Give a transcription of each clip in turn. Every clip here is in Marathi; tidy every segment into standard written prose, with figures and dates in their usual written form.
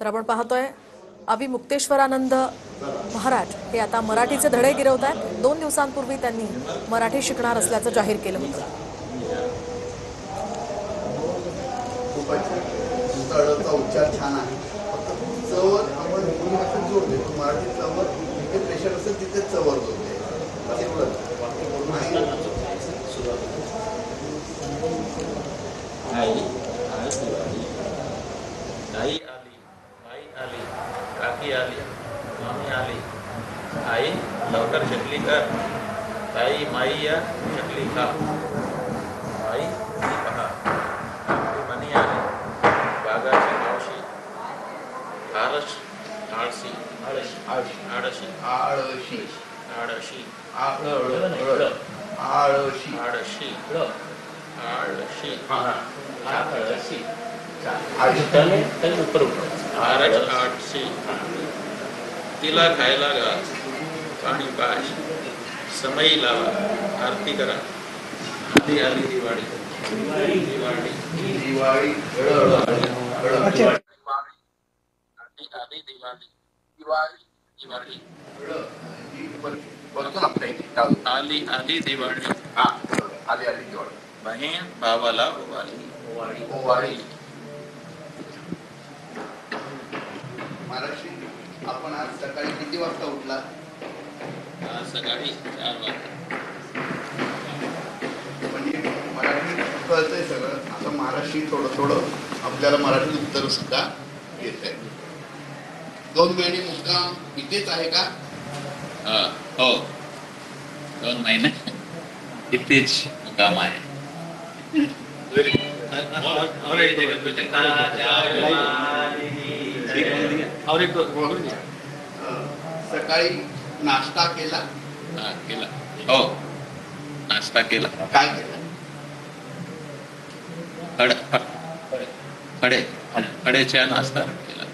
तर आपण पाहतोय अभि मुक्तेश्वरानंद महाराज हे आता मराठीचे धडे गिरवत आहेत। 2 दिवसांपूर्वी त्यांनी मराठी शिकणार असल्याचं जाहीर केलं होतं। तळचा उच्चार छान आहे। फक्त चवर आपण हिंदी भाषेत जोडले पण मराठी चवर जिथे प्रेशर असेल तिथे चवर जोडले एवढंच बाकी बोलून आहे। आई आई आली, आई आली, काकी आली, मामी आली, आई लवकर चकली कर, ताई माई या चकली खा, आई ती पहा, आपली मनी आली, बागाची मावशी, आळस आळशी आळशी आळशी आळशी आळशी आळशी आळशी आळशी आळशी आळशी आरच आठशी तिला खायला घाल, पाणी पाय, समई लावा, आरती करा, आली आली दिवाळी दिवाळी दिवाळी आली आली दिवाळी दिवाळी दिवाळी बोलतो ना आपल्या इथे आली आली दिवाळी आली आली दिवाळी बहीण भावाला ओवाळी ओवाळी। महाराष्ट्री आपण आज सकाळी किती वाजता उठला? आज सकाळी 4 वाजता। म्हणजे मराठी कळतंय सगळं। आता महाराष्ट्री थोडं थोडं आपल्याला मराठी उत्तर सुद्धा येत आहे। 2 महिने मुक्काम इथेच आहे का? हो, 2 महिने इथेच मुक्काम आहे। सकाळी नाश्ता केला? केला, हो नाश्ता केला। काय केला? खडेच्या नाश्ता केला।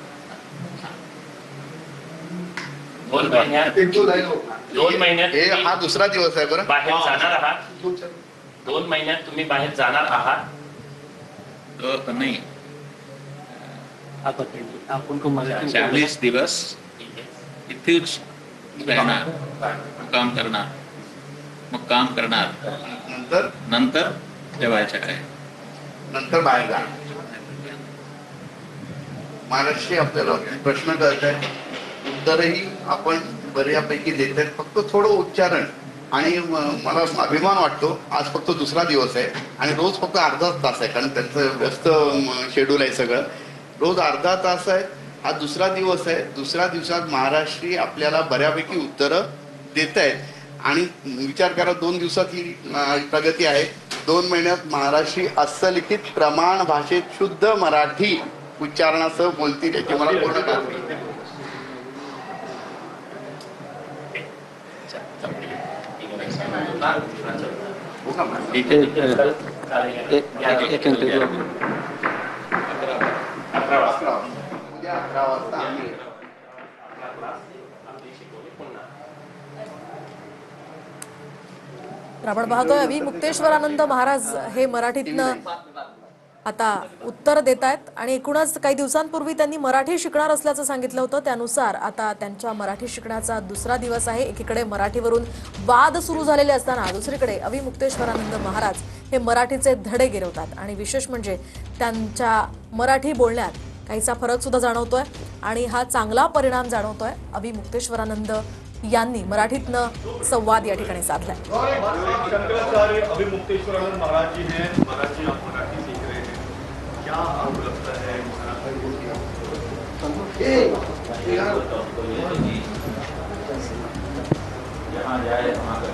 2 महिन्यात हे हा दुसरा दिवस आहे बरं। बाहेर जाणार आहात? 2 महिन्यात तुम्ही बाहेर जाणार आहात? तो नहीं, आपण 40 दिवस इथेच रहणार, मुक्काम करणार, नंतर जेवायचं आहे, नंतर बाहेर जाणार। महाराष्ट्री आपल्याला प्रश्न कळत आहे, उत्तरही आपण बऱ्यापैकी देत आहेत। फक्त थोडं उच्चारण आणि मला अभिमान वाटतो आज फक्त दुसरा दिवस आहे आणि रोज फक्त अर्धा तास आहे, कारण त्यांचं व्यस्त शेड्यूल आहे सगळं। रोज अर्धा तास आहे, हा दुसरा दिवस आहे। दुसऱ्या दिवसात महाराष्ट्री आपल्याला बऱ्यापैकी उत्तरं देत आहेत आणि विचार करा 2 दिवसात ही प्रगती आहे। 2 महिन्यात महाराष्ट्री हस्तलिखित प्रमाण भाषेत शुद्ध मराठी उच्चारणासह बोलतील याची मला पूर्ण खात्री आहे। एक उद्या 11 वाजता आम्ही तर आपण पाहतोय अभि मुक्तेश्वरानंद महाराज हे मराठीतनं आता उत्तर देत आहेत आणि एकूणच काही दिवसांपूर्वी त्यांनी मराठी शिकणार असल्याचं सांगितलं होतं। त्यानुसार आता त्यांच्या मराठी शिकण्याचा दुसरा दिवस आहे। एकीकडे मराठीवरून वाद सुरू झालेले असताना दुसरीकडे अभि मुक्तेश्वरानंद महाराज हे मराठीचे धडे गिरवतात आणि विशेष म्हणजे त्यांच्या मराठी बोलण्यात काहीसा फरक सुद्धा जाणवतोय आणि हा चांगला परिणाम जाणवतोय। अभि मुक्तेश्वरानंद यांनी मराठीतनं संवाद या ठिकाणी साधलाय। शंकराचार्य अभि मुक्तेश्वरानंद महाराज जी हैं, महाराज जी आप मराठी सीख रहे हैं, क्या आपको लगता है यहाँ जाए वहाँ का